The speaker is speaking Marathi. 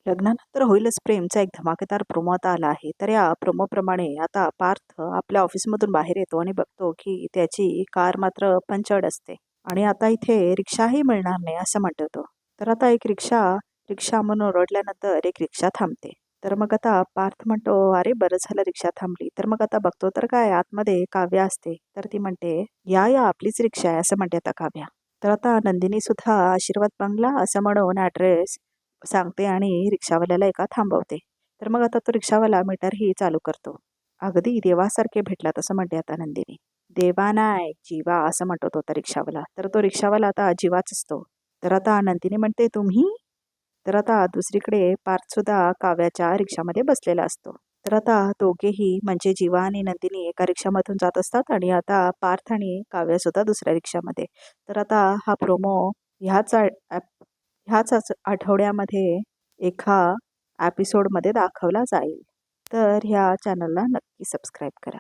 लग्नानंतर होईलच प्रेमचा एक धमाकेदार प्रोमो आता आला आहे. तर या प्रोमोप्रमाणे आता पार्थ आपल्या ऑफिसमधून बाहेर येतो आणि बघतो की त्याची कार मात्र पंक्चर्ड असते. आणि आता इथे रिक्षाही मिळणार नाही असं म्हणतो तो. तर आता एक रिक्षा रिक्षा म्हणून ओरडल्यानंतर एक रिक्षा थांबते. तर मग आता पार्थ म्हणतो, अरे बरं झालं रिक्षा थांबली. तर मग आता बघतो तर काय आतमध्ये काव्या असते. तर ती म्हणते, या या आपलीच रिक्षा आहे असं म्हणते आता काव्या. तर आता नंदिनी सुद्धा आशीर्वाद बंगला असं म्हणून ॲड्रेस सांगते आणि रिक्षावाल्याला एका थांबवते. तर मग आता तो रिक्षावाला मीटरही चालू करतो. अगदी देवासारखे भेटलात असं म्हणते आता नंदिनी. देवा नाही जीवा असं म्हणतो तो आता रिक्षावाला. तर तो रिक्षावाला आता जीवाच असतो. तर आता नंदिनी म्हणते, तुम्ही? तर आता दुसरीकडे पार्थसुद्धा काव्याच्या रिक्षामध्ये बसलेला असतो. तर आता दोघेही म्हणजे जीवा आणि नंदिनी एका रिक्षामधून जात असतात आणि आता पार्थ आणि काव्यासुद्धा दुसऱ्या रिक्षामध्ये. तर आता हा प्रोमो ह्याच ह्याच आठवड्यामध्ये एका एपिसोडमध्ये दाखवला जाईल. तर ह्या चॅनलला नक्की सबस्क्राईब करा.